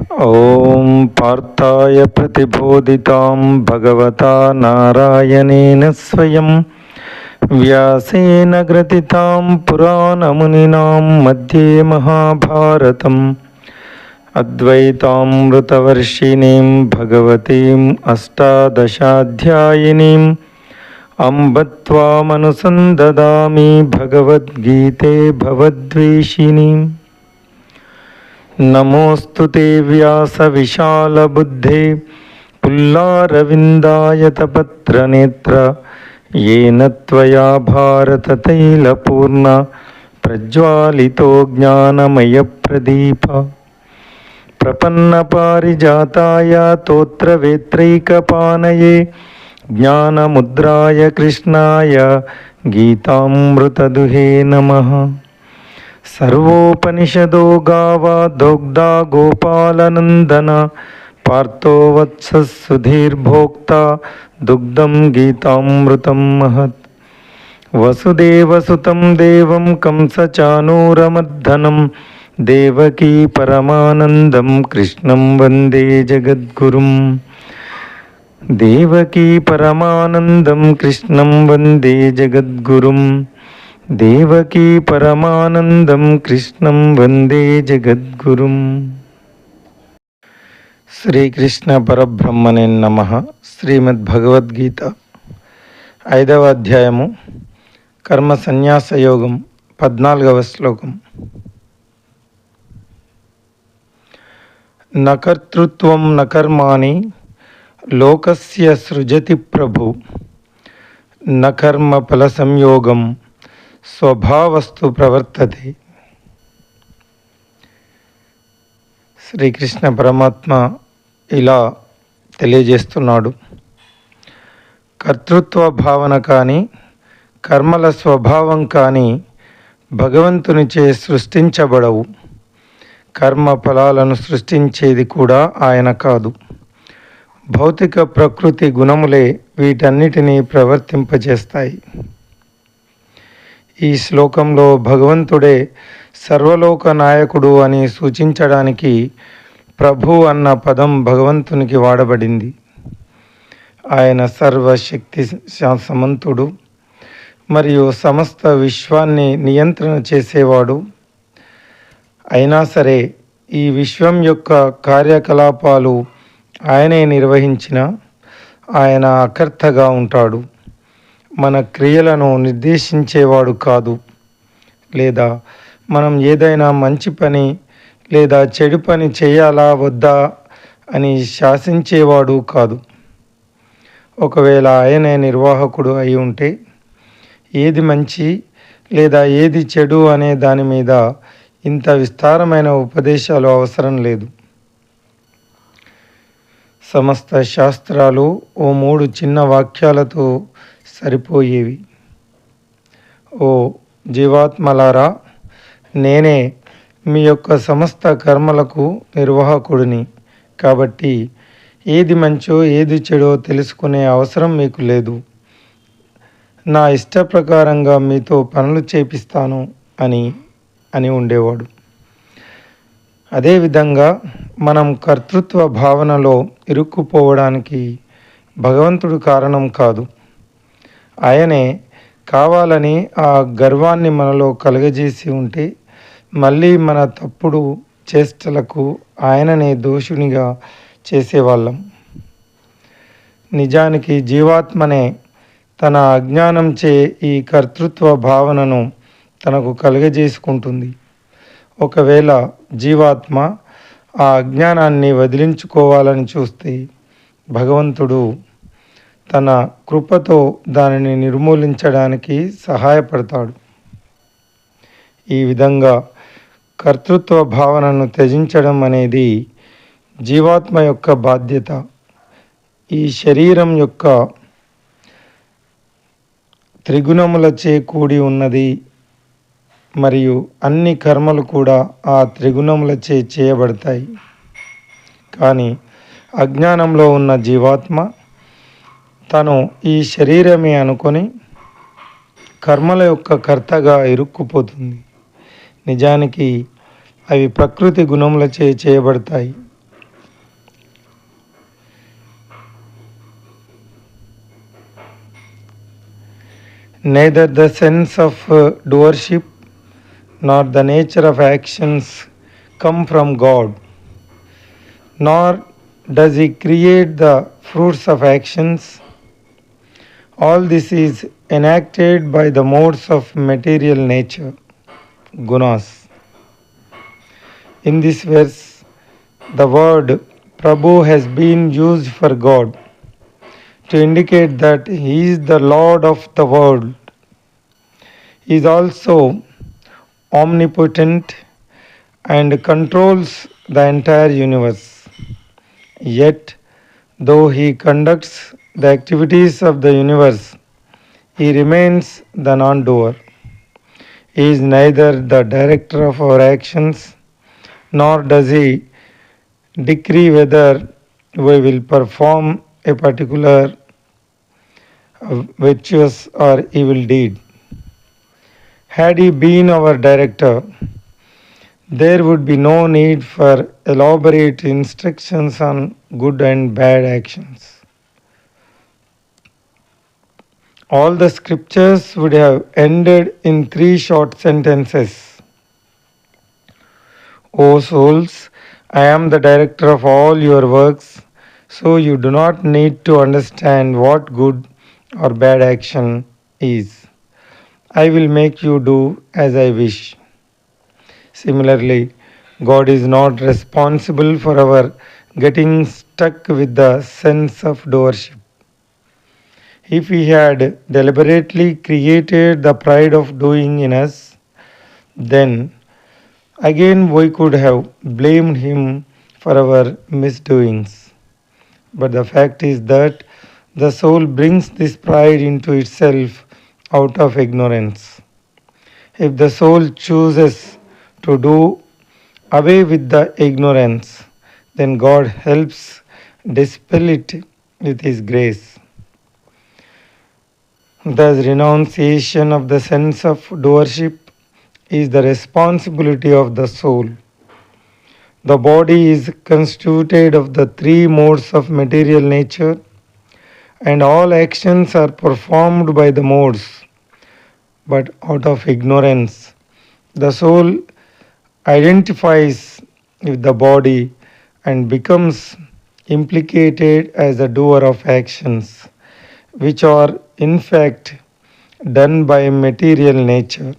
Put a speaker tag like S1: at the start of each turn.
S1: ॐ पार्थाय प्रतिबोधितां भगवता नारायणेन स्वयं व्यासेन ग्रथितां पुराणमुनिनां मध्ये महाभारतम् अद्वैतामृतवर्षिणीं भगवतीम् अष्टादशाध्यायिनीम् अम्ब त्वामनुसन्ददामि भगवद्गीते भवद्वेषिणीम्। नमोऽस्तु ते व्यासविशालबुद्धे पुल्लारविन्दायतपत्रनेत्र येन त्वया भारततैलपूर्ण प्रज्वालितो ज्ञानमयप्रदीप। प्रपन्नपारिजाताय तोत्रवेत्रैकपानये ज्ञानमुद्राय कृष्णाय गीतामृतदुहे नमः। सर्वोपनिषदो गावा दोग्धा गोपालनन्दन पार्थो वत्सः सुधीर्भोक्ता दुग्धं गीतामृतं महत्। वसुदेवसुतं देवं कंसचाणूरमर्दनं देवकी परमानन्दं कृष्णं वन्दे जगद्गुरुं। देवकी परमानन्दं कृष्णं वन्दे जगद्गुरुं। देवकी परमानंदं कृष्णं वंदे जगद्गुरुं। శ్రీకృష్ణ పరబ్రహ్మణే నమః. శ్రీమద్భగవద్గీత 5వ అధ్యాయము కర్మ సన్యాస యోగం 14వ శ్లోకం. నకర్తృత్వం నకర్మాణి లోకస్య సృజతి ప్రభు నకర్మ ఫల సంయోగం స్వభావస్తు ప్రవర్తతే. శ్రీకృష్ణ పరమాత్మ ఇలా తెలియజేస్తున్నాడు. కర్తృత్వ భావన కానీ కర్మల స్వభావం కానీ భగవంతునిచే సృష్టించబడవు. కర్మ ఫలాలను సృష్టించేది కూడా ఆయన కాదు. భౌతిక ప్రకృతి గుణములే వీటన్నిటినీ ప్రవర్తింపజేస్తాయి. ఈ శ్లోకంలో భగవంతుడే సర్వలోక నాయకుడు అని సూచించడానికి ప్రభు అన్న పదం భగవంతునికి వాడబడింది. ఆయన సర్వశక్తి సమంతుడు మరియు సమస్త విశ్వాన్ని నియంత్రణ చేసేవాడు. అయినా సరే ఈ విశ్వం యొక్క కార్యకలాపాలు ఆయనే నిర్వహించిన ఆయన అకర్తగా ఉంటాడు. మన క్రియలను నిర్దేశించేవాడు కాదు, లేదా మనం ఏదైనా మంచి పని లేదా చెడు పని చేయాలా వద్దా అని శాసించేవాడు కాదు. ఒకవేళ ఆయనే నిర్వాహకుడు అయి ఉంటే ఏది మంచి లేదా ఏది చెడు అనే దాని మీద ఇంత విస్తారమైన ఉపదేశాలు అవసరం లేదు. సమస్త శాస్త్రాలు ఓ 3 చిన్న వాక్యాలతో సరిపోయేవి. ఓ జీవాత్మలారా, నేనే మీ యొక్క సమస్త కర్మలకు నిర్వాహకుడిని. కాబట్టి ఏది మంచో ఏది చెడో తెలుసుకునే అవసరం మీకు లేదు. నా ఇష్ట ప్రకారంగా మీతో పనులు చేపిస్తాను అని ఉండేవాడు. అదేవిధంగా మనం కర్తృత్వ భావనలో ఇరుక్కుపోవడానికి భగవంతుడు కారణం కాదు. ఆయనే కావాలని ఆ గర్వాన్ని మనలో కలుగజేసి ఉంటే మళ్ళీ మన తప్పుడు చేష్టలకు ఆయననే దోషునిగా చేసేవాళ్ళం. నిజానికి జీవాత్మనే తన అజ్ఞానంచే ఈ కర్తృత్వ భావనను తనకు కలుగజేసుకుంటుంది. ఒకవేళ జీవాత్మ ఆ అజ్ఞానాన్ని వదిలించుకోవాలని చూస్తే భగవంతుడు తన కృపతో దానిని నిర్మూలించడానికి సహాయపడతాడు. ఈ విధంగా కర్తృత్వ భావనను త్యజించడం అనేది జీవాత్మ యొక్క బాధ్యత. ఈ శరీరం యొక్క త్రిగుణములచే కూడి ఉన్నది మరియు అన్ని కర్మలు కూడా ఆ త్రిగుణములచే చేయబడతాయి. కానీ అజ్ఞానంలో ఉన్న జీవాత్మ తను ఈ శరీరమే అనుకొని కర్మల యొక్క కర్తగా ఇరుక్కుపోతుంది. నిజానికి అవి ప్రకృతి గుణములచే చేయబడతాయి. Neither the sense of doership nor the nature of actions come from God, nor does He create the fruits of actions. All this is enacted by the modes of material nature, gunas. In this verse, the word Prabhu has been used for God to indicate that He is the Lord of the world. He is also omnipotent and controls the entire universe. Yet, though He conducts the activities of the universe, He remains the non doer. He is neither the director of our actions nor does He decree whether we will perform a particular virtuous or evil deed. Had He been our director, there would be no need for elaborate instructions on good and bad actions. All the scriptures would have ended in three short sentences. O souls, I am the director of all your works, so you do not need to understand what good or bad action is. I will make you do as I wish. Similarly, God is not responsible for our getting stuck with the sense of doership. If He had deliberately created the pride of doing in us, then again we could have blamed Him for our misdoings. But the fact is that the soul brings this pride into itself out of ignorance. If the soul chooses to do away with the ignorance, then God helps dispel it with His grace. Thus, renunciation of the sense of doership is the responsibility of the soul. The body is constituted of the three modes of material nature, and all actions are performed by the modes. But out of ignorance, the soul identifies with the body and becomes implicated as the doer of actions, which are in fact done by material nature.